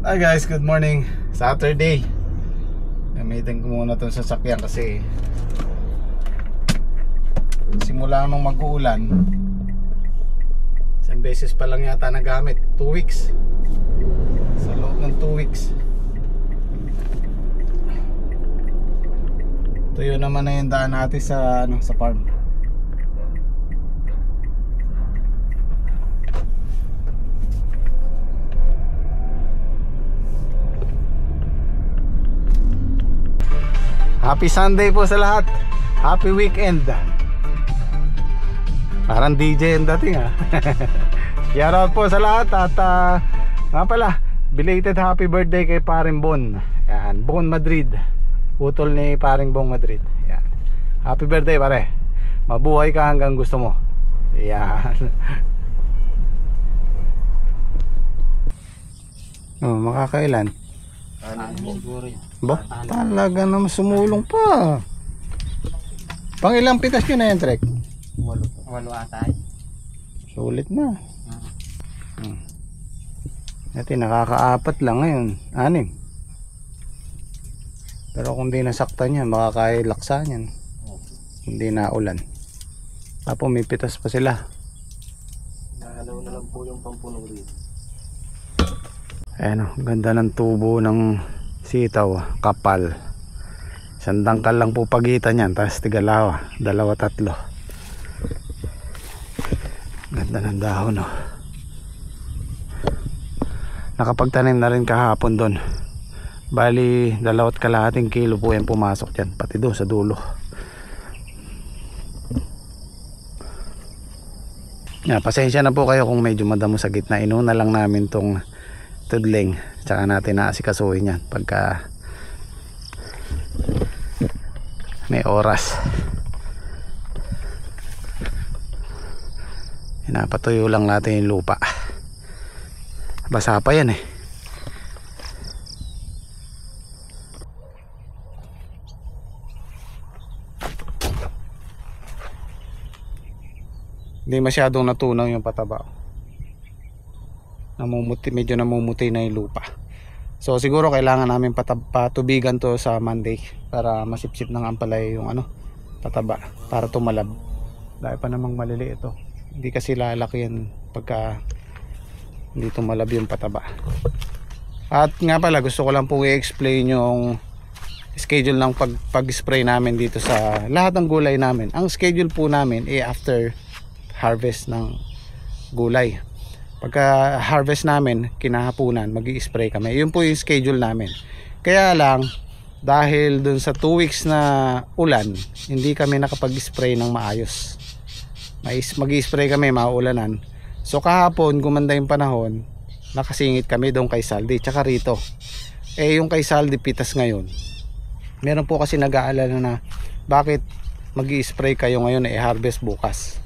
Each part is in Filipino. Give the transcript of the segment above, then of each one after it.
Hi guys, good morning. Saturday. Gamitin ko muna itong sasakyan kasi simula nung mag-uulan, isang beses pa lang yata nagamit. 2 weeks. Sa loob ng 2 weeks. Tuyo naman na yung daan natin sa farm. Happy Sunday po sa lahat. Happy weekend. Parang DJ yung dating ha. Shoutout po sa lahat. At nga pala, belated happy birthday kay Paring Bon. Yan, Bon Madrid. Utol ni Paring Bon Madrid. Yan. Happy birthday pare. Mabuhay ka hanggang gusto mo. Yan. Oh, makakailan? Ba? Talaga naman sumulong pa. Pang ilang pitas nyo na yan, Trek? 8 ata. Sulit na. Dati nakaka-4 lang ngayon. 6. Pero kung di nasaktan yan, makakailaksa yan. Hindi na ulan. Tapos may pitas pa sila. Nahalaw na lang po yung pampuno rito. Ayan o, ganda ng tubo ng sitaw, kapal. Isang dangkal lang po pagitan yan, tapos tigalawa, 2-3. Ganda ng dahon o. Nakapagtanim na rin kahapon doon. Bali 2.5 kilo po yan pumasok dyan, pati doon sa dulo. Pasensya na po kayo kung medyo madamo sa gitna. Inuna lang namin tong tudling, tsaka natin naasikasuhin yan pagka may oras. Pinapatuyo lang natin yung lupa. Basa pa yan eh. Hindi masyadong natunaw yung pataba. Medyo namumuti na yung lupa. So siguro kailangan namin patubigan to sa Monday para masipsip ng ampalay yung pataba para tumalab. Dahil pa namang maliliit ito. Hindi kasi lalaki yan pagka hindi tumalab yung pataba. At nga pala, gusto ko lang po i-explain yung schedule ng pag-spray namin dito sa lahat ng gulay namin. Ang schedule po namin after harvest ng gulay. Pagka harvest namin, kinahapunan, magi-spray kami. Yun po yung schedule namin. Kaya lang, dahil dun sa 2 weeks na ulan, hindi kami nakapag-spray ng maayos. Magi-spray kami, mauulanan. So kahapon, gumanda yung panahon, nakasingit kami doon kay Saldi, tsaka rito. Yung kay Saldi pitas ngayon. Meron po kasi nag-aalala na, bakit magi-spray kayo ngayon harvest bukas?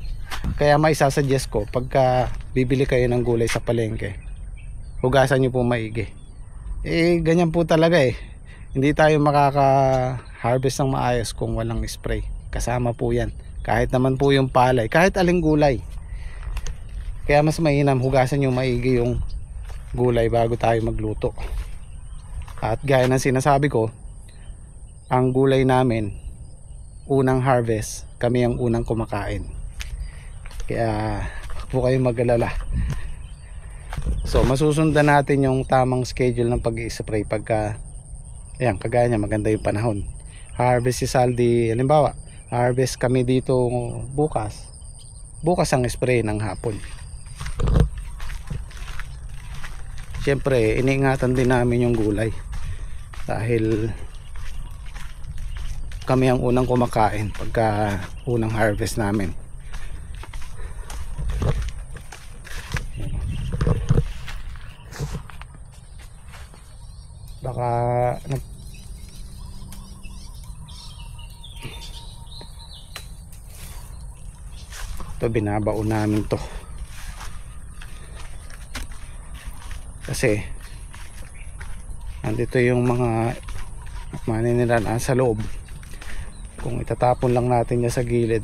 Kaya may sasuggest ko, pagka bibili kayo ng gulay sa palengke, hugasan nyo po maigi. Ganyan po talaga hindi tayo makaka-harvest ng maayos kung walang spray. Kasama po yan. Kahit naman po yung palay, kahit aling gulay. Kaya mas mainam, hugasan nyo maigi yung gulay bago tayo magluto. At gaya ng sinasabi ko, ang gulay namin, unang harvest, kami ang unang kumakain. Kaya huwag po kayong mag-alala. So masusundan natin yung tamang schedule ng pag-i-spray pagka kagaya niya, maganda yung panahon. Harvest si Saldi, halimbawa harvest kami dito bukas ang spray ng hapon. Siyempre iniingatan din namin yung gulay dahil kami ang unang kumakain pagka unang harvest namin. Baka ito, binabaon namin to kasi andito yung mga maninirahan sa loob. Kung itatapon lang natin niya sa gilid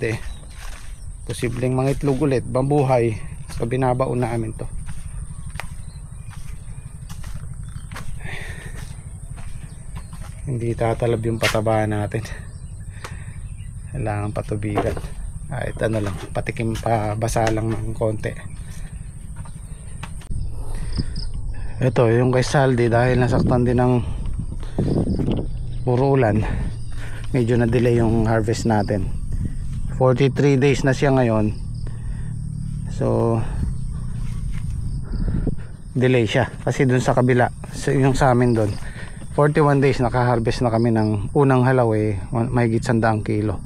posibleng mangitlog ulit, bambuhay. So binabaon namin to. hindi tatalab yung pataba natin. Kailangan patubigan. Kahit ano lang, patikim pa, basa lang ng konti. Ito yung kay Saldi, dahil nasaktan din ng puro ulan, medyo na delay yung harvest natin. 43 days na siya ngayon, so delay siya kasi dun sa kabila, yung sa amin dun 41 days naka-harvest na kami ng unang halaw, mahigit 100 kilo.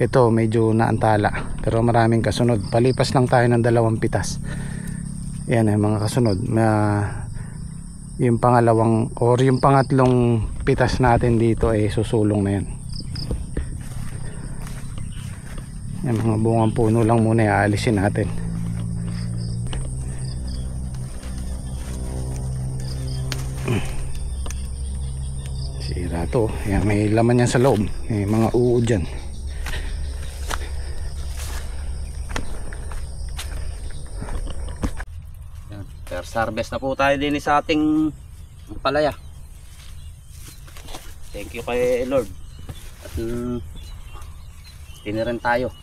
Ito medyo naantala pero maraming kasunod. Palipas lang tayo ng 2 pitas. Yan mga kasunod na yung pangalawang or yung pangatlong pitas natin dito susulong na yan. Yung mga bungang puno lang muna aalisin natin. Sira to. Yan, may laman yan sa loob. May mga uod dyan. First harvest na po tayo din sa ating palaya. Thank you kay Lord. At tinirin tayo.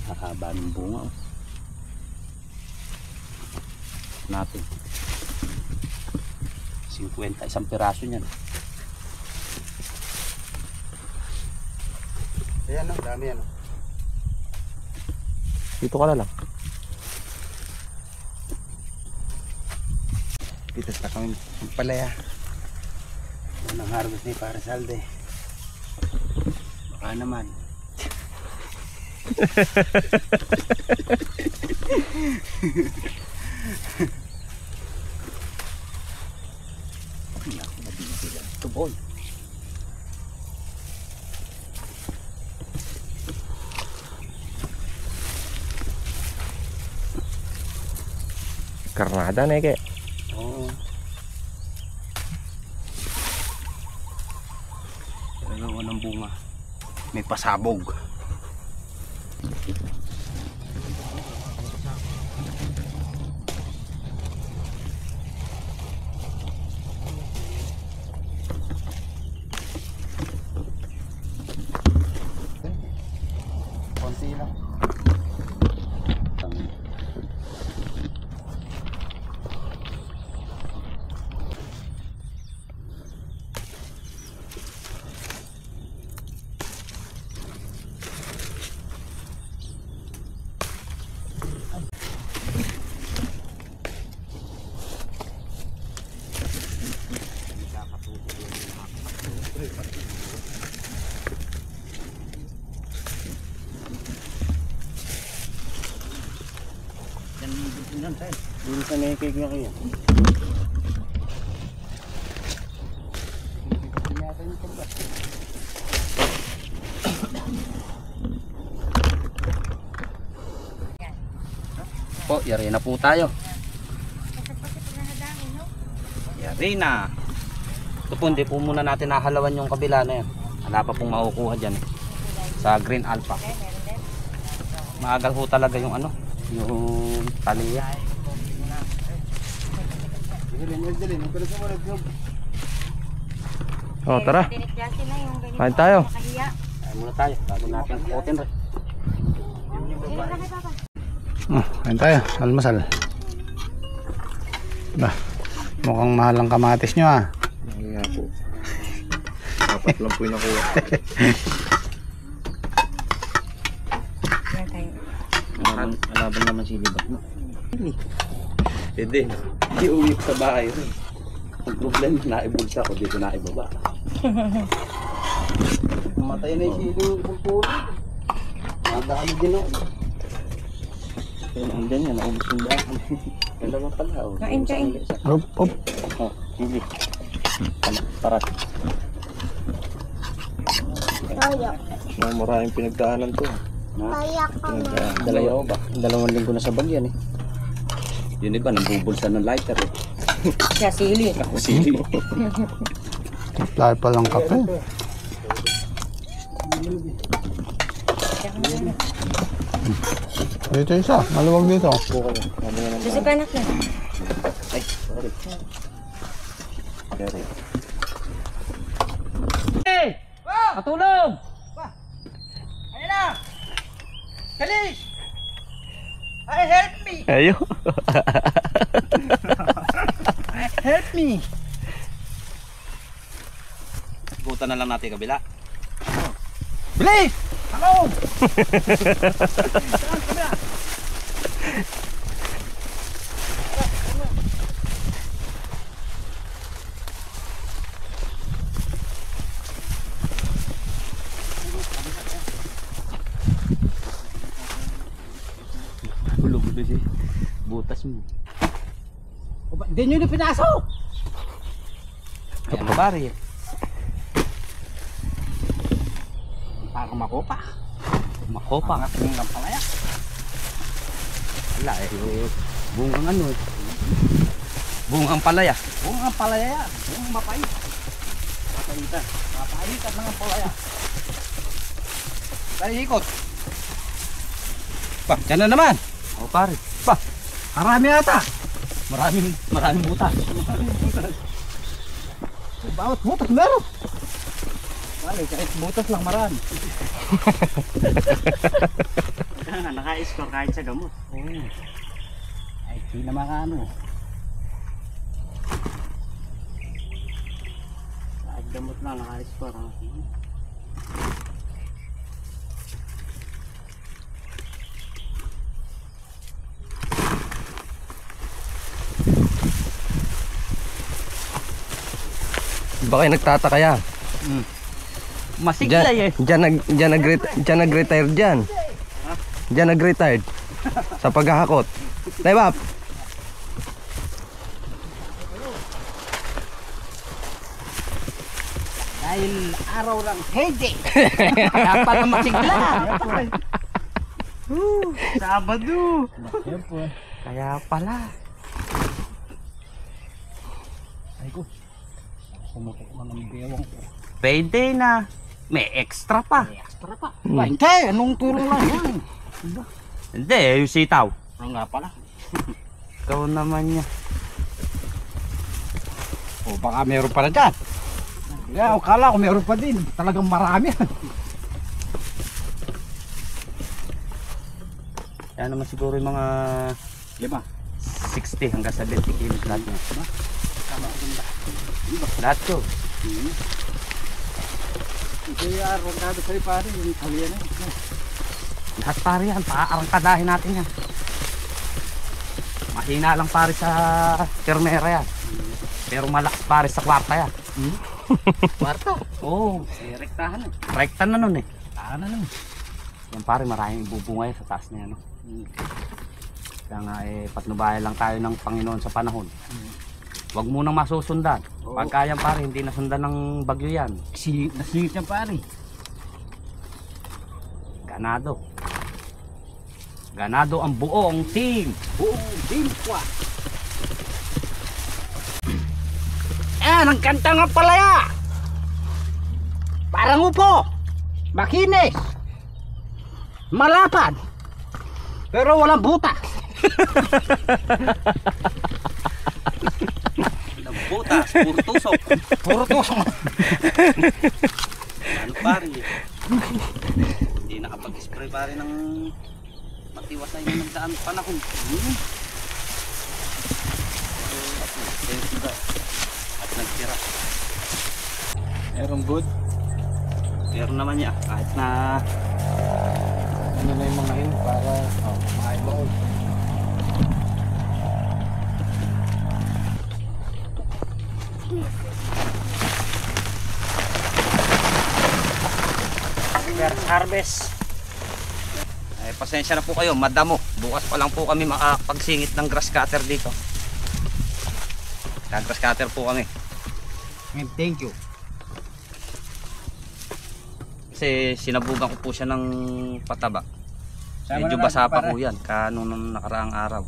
Hahaba ng bunga natin. 50 isang piraso niyan. Ayan lang, dami yan. Dito ka na lang. Pitas na kami palaya. Unang harvest ni Pare Salde. Baka naman. Ito boy. Karnada na ke. Oo. Dalawa ng bunga. May pasabog. Konti lang. Yan tayo. Dito sa nakikig na kayo. Po, yari na po tayo. Yari na. Ito po, hindi po muna natin nahalawan yung kabila na yan. Wala pa pong makukuha dyan sa Green Alpha. Maagal po talaga yung ano, yung taliya. Oh, tara. Kain tayo. Kaya muna tayo, bago natin kukutin rin. Kain tayo, almasal. Bah, mukhang mahal ang kamatis nyo Nga po. Dapat lang po yung nakuha. Malaban naman si Libat mo. Hindi, iuwi ko sa bahay rin. Ang problema, naibulsa ko, dito naibaba. Matay na yung silo yung pulpuli. Nadaan din ako. Kaya nandyan yan, naubos yung daan. Dalawa pala. Kain. Op. Oh, sige. Parat. Maraming pinagdaanan to. Dalawa ba? 2 linggo na sa bagyan eh. Yun iba, nabubulsa ng lighter eh. Siya sili. Ako sili. Supply pa lang kape. Dito isa, maluwag dito. Susukanak na. Ay, sorry. Sorry. Katulong! Ayun na! Kalis! Ay, help me! Ayo. Help me! Buta na lang natin kabila. Bilis! Hello! Gulo-gulo siya. Butas mo. Hindi nyo na pinasok! Ayan na pare. Parang makopa. Makopa. Ang ating ng palaya. Wala bungang ano eh. Bungang palaya. Bungang palaya yan. Bungang mapait. Mapaitan. Mapaitan ng palaya. Tayo ikot. Pa, dyan na naman. O pare. Pa, marami ata. Maraming butas. Bawat butas meron. Pare, kahit butas lang marami. Naka-score kahit sa gamot. Ay, di na makaano. Kahit gamot lang, naka-score. Baka kayo nagtataka yan. Masiklay eh. Diyan nag-retire dyan. Diyan nag-retired. Sa paghahakot. Diba? Dahil araw ng heyday. Kaya pala masigla. Sabado! Kaya pala. Ay ko. Sumutok na ng bewang ko. Pwede na. May extra pa. Extra pa. Hindi, anong tulong lang yan? Hindi, yung sitaw. Ano nga pala? Ikaw naman niya. O baka meron pa na dyan. Kaya akala ko meron pa din. Talagang marami. Kaya naman siguro yung mga 60 hanggang 70 kilos lahat niya. Lahat yun. Kaya rondado kayo pare, yung kaliyan na. Lahat pare yan. Paarangkadahin natin yan. Mahina lang pare sa termera yan. Pero malakas pare sa kwarta yan. Kwarto. Oo. Rektahan eh. Rekta na nun eh. Tahan na nun. Yan pare, maraming ibubungay sa taas na yan. No? Kaya nga patnubayan lang tayo ng Panginoon sa panahon. Huwag munang masusundan. Pagka yan pare, hindi nasundan ng bagyo yan. Nasingit niya pare. Ganado. Ganado ang buong team. Buong Dimpwa. Yan, ang kanta ng palaya. Parang upo. Makinis. Malapad. Pero walang butas. Walang butas, puro tusok. Puro tusok. Ano pare? Hindi nakapag-spray pare ng matiwasay ng nagdaan panahon. At nagtira. Meron good. Meron naman niya kahit na Ano na yung mga yun para maibaon. first harvest. Ay, pasensya na po kayo, madamo. Bukas pa lang po kami makapagsingit ng grass cutter dito. Grass cutter po kami. And thank you. Kasi sinabugan ko po siya ng pataba. Medyo basa pa po yan. Nung nakaraang araw.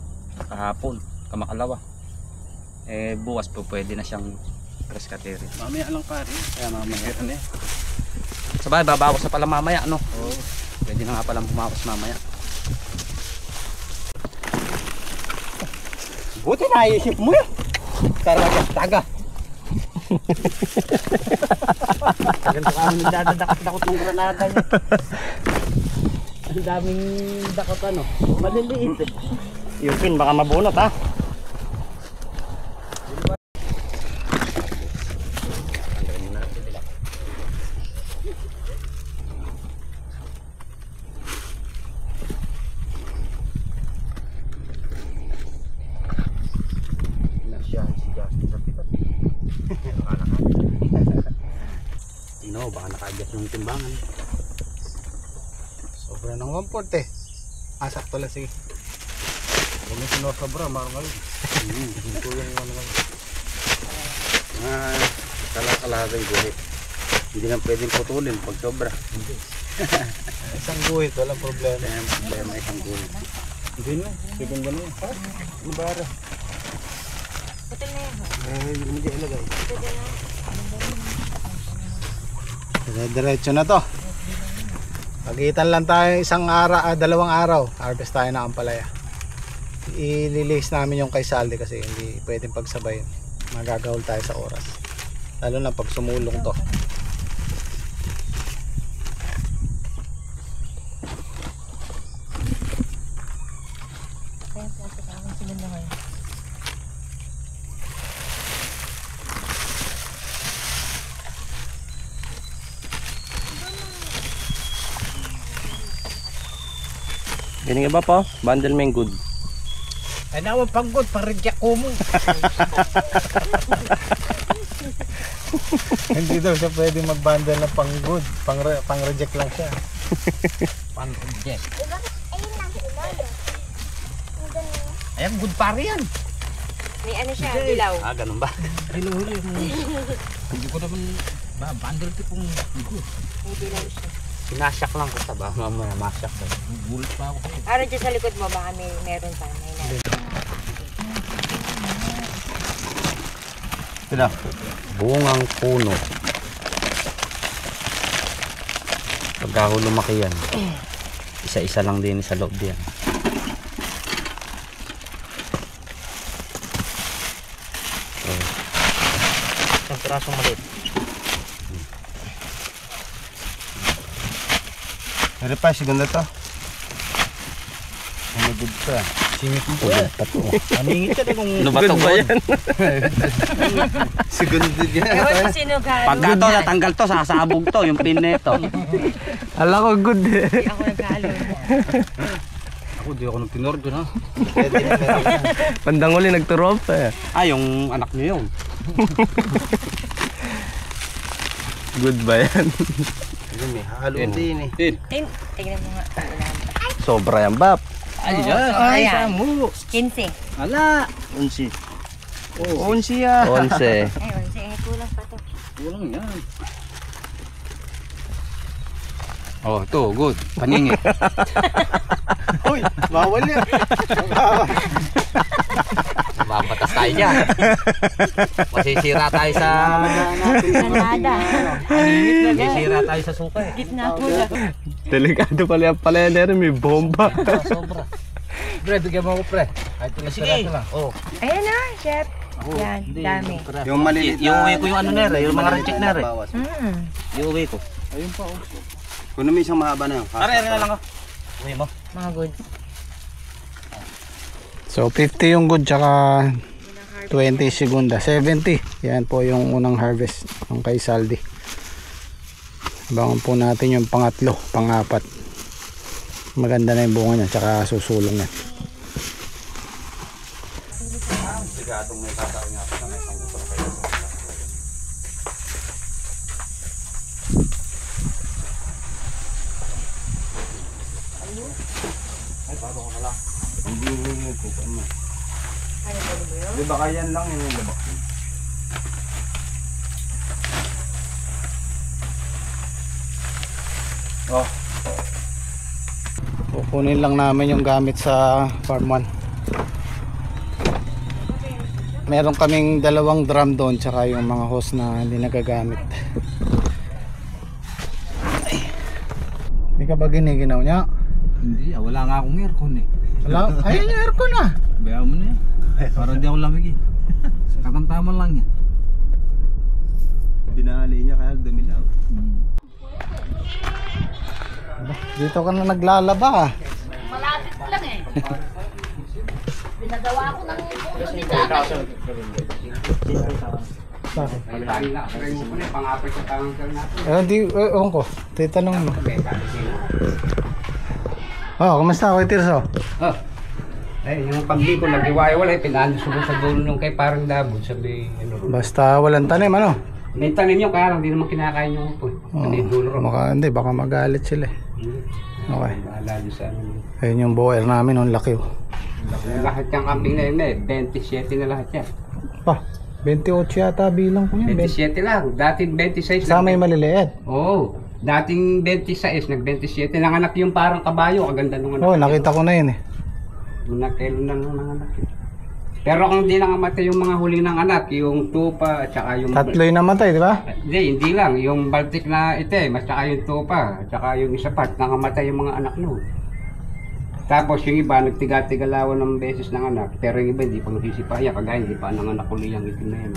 Kahapon, kamakalawa. Bukas po pwede na siyang grass cutter. Mamaya lang pare. Kaya mamaya. Ano eh? Sabay, babawas na pala mamaya, no? Oo. Pwede na nga palang bumawas mamaya. Buti naisip mo eh. Taga. Ganito kami nagdadakot ng granada niya. Ang daming dakot ano. Maliliit eh. Yung pin baka mabunot ha. No, baka nakaadjust yung timbangan. Sobra ng 140. Sakto lang, sige. Kung may sinosobra, marungal. Ito yung manual. Kalakalagay guhit. Hindi na pwedeng putulin pag sobra. Hindi. Isang guhit, walang problema. Kaya ang problema isang guhit. Hindi na, sige ba na yun? Ano ba ara? Putil na yan. Hindi mo dyan ilagay. Diretso na to. Pagitan lang tayo isang araw, 2 araw. Harvest tayo ng ampalaya. I-release namin yung kay Saldi kasi hindi pwedeng pagsabayin. Magagahol tayo sa oras. Lalo na pag sumulong to. Kaya po sa kamang sinunungan. Galing iba po, bundle may good. Ay naman pagod, pang-reject ko mo. Hindi daw siya pwede mag-bundle ng pang-good. Pang-reject lang siya. Pan-reject. Ayun lang, ilalo. Ayan, good pare yan. May ano siya, dilaw. Ganun ba? Huli. Hindi ko naman bundle tipong good. May dilaw siya. Sinasyak lang kita ba? Mamaya masyak ko. Gulat pa ako. Araw dyan sa likod mo, baka meron pa. May na. Sila. Bungang puno. Pagka lumaki yan, isa-isa lang din sa loob yan. Isang pirasong maliit. Pero pa, segunda to. Ano good pa? Singit mo yan. Amingit ka kung lubatog ba yan? Segunda dyan. Ewan ko sino gano'n. Pagka to, natanggal to, sasabog to, yung pin nito. Ala ko good eh. Hindi ako nagkalo. Ako, di ako nang tinordo na. Pandang uli nagturop eh. Yung anak niyo yun. Good ba yan? May halo din eh. Tingnan mo nga. Sobra yan, Bap. Ayan. 15. Ala! 11. 11 ya. 11. Ayun, kulang pa to. Kulang yan. Oh, to, good. Paningit. Uy, bawal yan. Mababatas tayo dyan. Masisira tayo sa... Granada. Masisira tayo sa suka eh. Gitna po lang. Delikado pala yung palayan may bomba. Sobra. Pre, bigyan mo ako pre. Kahit tulas ka lang. Oh. Ayan na, chef. Yan, dami. Yung maliliit na... Iuwi ko yung ano nere, yung mga reject nere. Mm. Iuwi ko. Ayun pa oh. Kung may isang mahaba na yun. Tara, na lang ko. Uwi mo. Mga goods. So 50 yung good tsaka 20 segunda. 70. Yan po yung unang harvest ng kay Saldi. Abangan po natin yung pangatlo, pangapat. Maganda na yung bunga niya tsaka susulong niya. Sigatong may tatawin nga pa na may panggusto kayo. Ay, paano ko pala? Hindi yung kupa mo. Ano ba yun? Di ba kaya lang yung labak? Oh. Kukunin lang namin yung gamit sa farm 1. Meron kaming 2 drum doon tsaka yung mga hose na hindi nagagamit. Hindi ka ba giniginaw niya? Hindi, wala nga akong aircon eh. Wala, ayun yung aircon ah. Bayaan mo na yan. Para di ako lamig eh. Katamtaman lang yan. Binali niya kaya dumilaw. Dito ka na naglalaba ah. Malapit lang eh. Pinagawa ko ng puno ni Dami. Bakit? Tayo na, pero mo na pang-apat sa tangang kar natin. Hindi, ewan ko. Titanong mo. Oh, kumusta Kuya Tirso? Oh. Eh, yung pagdi ko nag-iwaiwala, pinansubo sa dulo nung kay parang dabon, sabi, ano. Basta walang tanim, ano? May tanim nyo, kaya lang, di naman kinakain yung upo. Hindi dulo ro. Baka magalit sila eh. Okay. Bahala doon sa ano. Ayun yung bower namin, ang laki oh. Lahat yung kambing na yun eh, 27 na lahat yan. Pa, 28 yata bilang ko yan. 27 lang, dating 26 Sa may maliliit. Oo, dating 26, nag-27. Nanganak yung parang kabayo, kaganda nung anak. Oh, nakita ko na yun eh. Nakailan na nung nanganak yun. Pero kung hindi nangamatay yung mga huli ng anak, yung tupa at saka yung... Tatlo yung namatay, di ba? Hindi lang. Yung Baltic na itim at saka yung tupa at saka yung isa pa, nangamatay yung mga anak noon. Tapos yung iba, nagtiga-tigalawan ng beses ng anak. Pero yung iba, hindi pa nagsisipaya. Kagaya, hindi pa nanganak uli yung itim na yun.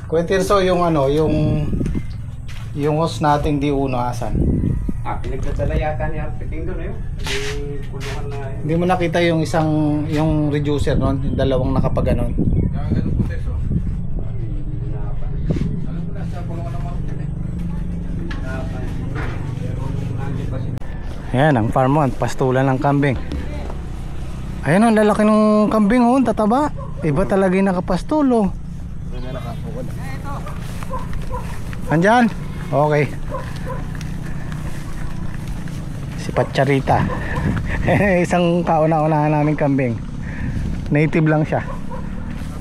Kuya Tirso, yung ano, yung host nating di uno asan? Pinagdadala yata ni Arpiting doon, yung kulungan na yun. Hindi mo nakita yung yung reducer noon, yung dalawang nakapaganon. Ganun po teso. Hindi na pa. Alam mo na sa kulungan ng mga eh. Pero nandiyan pa siya. Ayan, ang farm mo, pastulan ng kambing. Ayan ang lalaki ng kambing oh, tataba. Iba talaga yung nakapastol oh. Andyan? Okay. Si Pacharita. Isang kauna-unahan namin kambing. Native lang siya.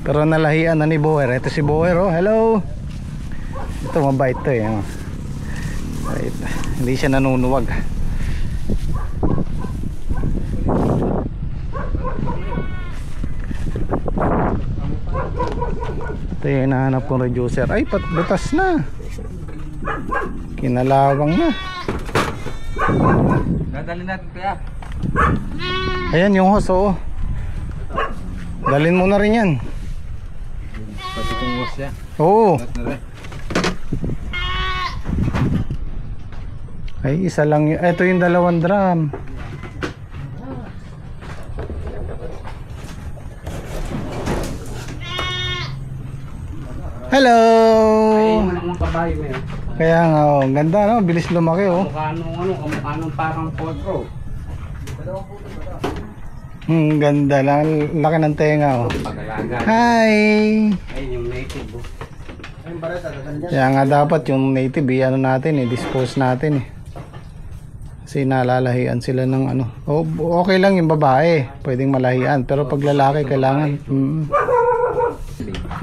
Pero nalahian na ni Boer. Ito si Boer oh, hello. Ito mabait to eh. Mabait. Hindi siya nanunuwag. Ito yung hinahanap kong reducer. Ay, butas na. Kinalawang na. Dadalhin natin kaya. Ayan yung hose oh. Dalhin mo na rin yan. Pati kong was siya. Oo. Lahat na rin. Ay, isa lang yun. Ito yung 2 drum. Hello! Ay, yung kabayo na yun. Kaya nga oh, ang ganda no, bilis lumaki oh. Kamukha nung parang potro. Ganda lang, laki ng tenga oh. Pag-alaga. Hi! Ayun yung native oh. Kaya nga dapat yung native ano natin dispose natin eh. Kasi nalalahian sila ng ano. Oh, okay lang yung babae, pwedeng malahian, pero pag lalaki kailangan.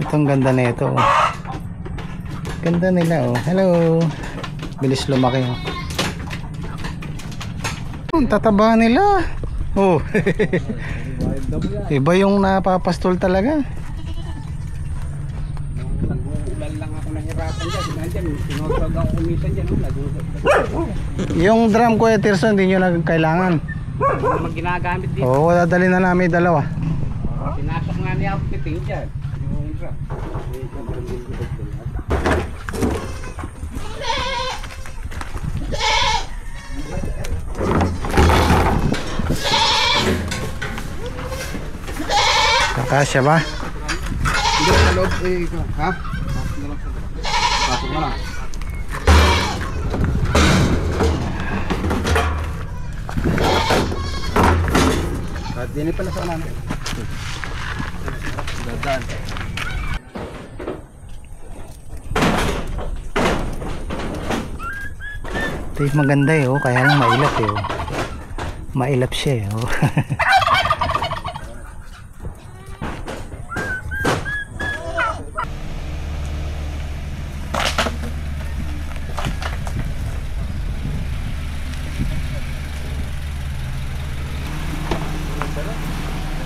Itong ganda nito oh. Ganda nila oh. Hello. Bilis lumaki oh. Tataba nila. Oh. Iba yung napapastol talaga. Nag-uulan lang ako nahirapan dyan. Sinadyan, sinosog ang umisan dyan. Yung drum ko Tirso, hindi nyo na kailangan. Ano naman ginagamit dito? Oo, dadalhin na namin 2. Pinasok nga niya ako piting dyan. Yung drum. Kakasya ba? Hindi sa loob eh. Ha? Pasok na lang. Kahit din pala sa namin. Dadaan. Ito yung maganda eh oh. Kaya lang mailap eh oh. Mailap siya eh oh.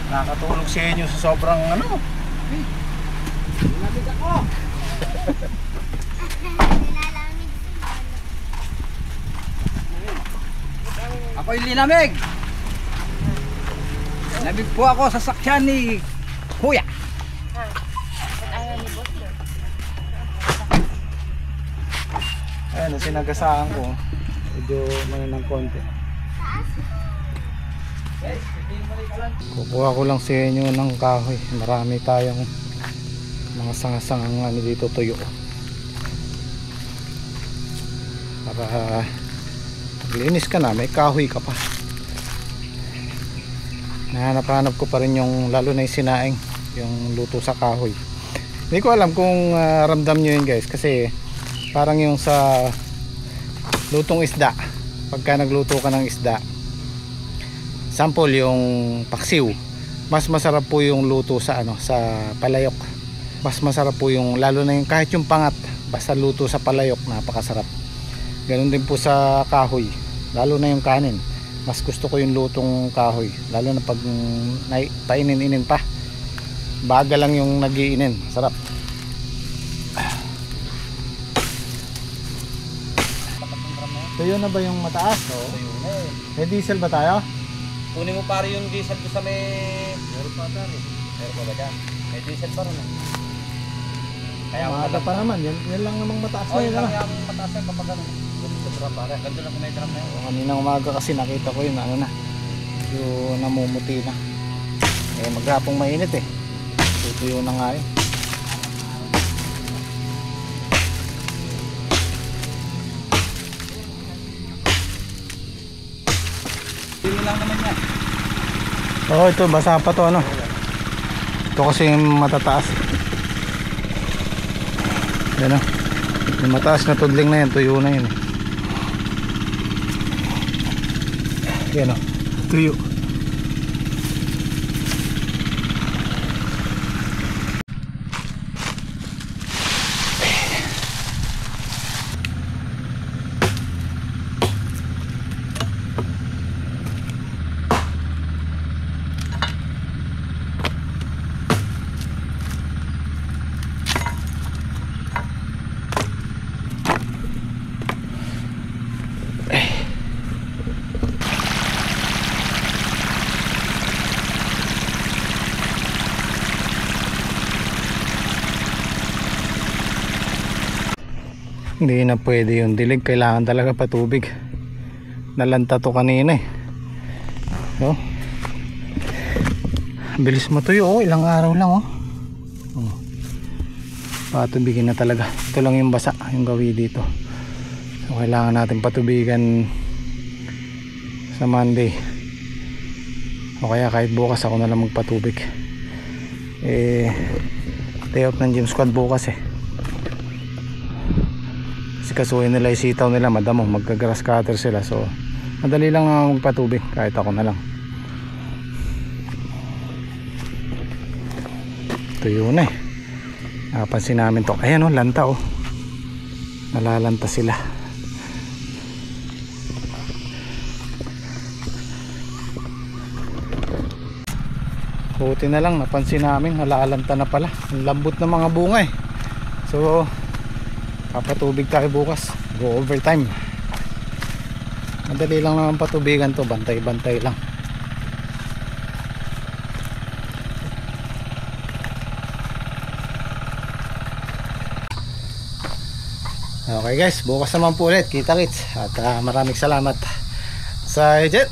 Nakatulog sa inyo sa sobrang ano. Lamig ako. Ako'y linamig. Linamig po ako sa sakyan ni Kuya. Ayan, sinagasaan ko. Medyo may ng konti. Kukuha ko lang sa inyo ng kahoy. Marami tayong mga sangasangang ano dito tuyo. Para maglinis ka na, may kahoy ka pa. Nahanap-hanap ko pa rin yung lalo na yung sinaing, yung luto sa kahoy. Hindi ko alam kung ramdam nyo yun guys, kasi parang yung sa lutong isda, pagka nagluto ka ng isda, sample yung paksiw, mas masarap po yung luto sa ano, sa palayok. Mas masarap po yung, lalo na yung kahit yung pangat, basta luto sa palayok, napakasarap. Ganun din po sa kahoy, lalo na yung kanin. Mas gusto ko yung lutong kahoy, lalo na pag painin-inin pa. Baga lang yung nagiinin, sarap. Tuyo na ba yung mataas? Oo. May diesel ba tayo? Kunin mo pare yung diesel ko sa may... Meron pa dyan eh. Meron pa ba dyan? May diesel pa rin eh. Kaya Maaga pa naman, yan lang namang mataas na yun yun. lang yung mataas na kapag ano. Sobra pare. Ganda lang kung may drum na yun. Kaninang umaga kasi nakita ko yun, ano na, yung namumuti na. Eh maghapong mainit eh. Tutuyo na nga yun. Hindi lang naman yan. Oo, ito basa pa to ano. Ito kasi yung matataas. Yan o. Yung mataas na tudling na yan, tuyo na yun eh. Yan o, tuyo. Hindi na pwede yung dilig, kailangan talaga patubig. Nalanta to kanina eh. No? Bilis matuyo oh, ilang araw lang oh. Patubigin na talaga. Ito lang yung basa, yung gawi dito. So kailangan natin patubigan sa Monday. O kaya kahit bukas ako na lang magpatubig. Day off ng gym squad bukas eh. Kasuhin nila isitaw nila, madamo, magka-grass cutter sila, so madali lang naman magpatubig kahit ako na lang. Tuyo na eh. Napansin namin to, ayan oh, lanta oh, nalalanta sila. Buti na lang napansin namin, nalalanta na pala, ang lambot ng mga bunga eh. So papatubig tayo bukas, go overtime. Madali lang naman patubigan to, bantay-bantay lang. Okay guys, bukas naman po ulit, kita kits. At maraming salamat sa Jet.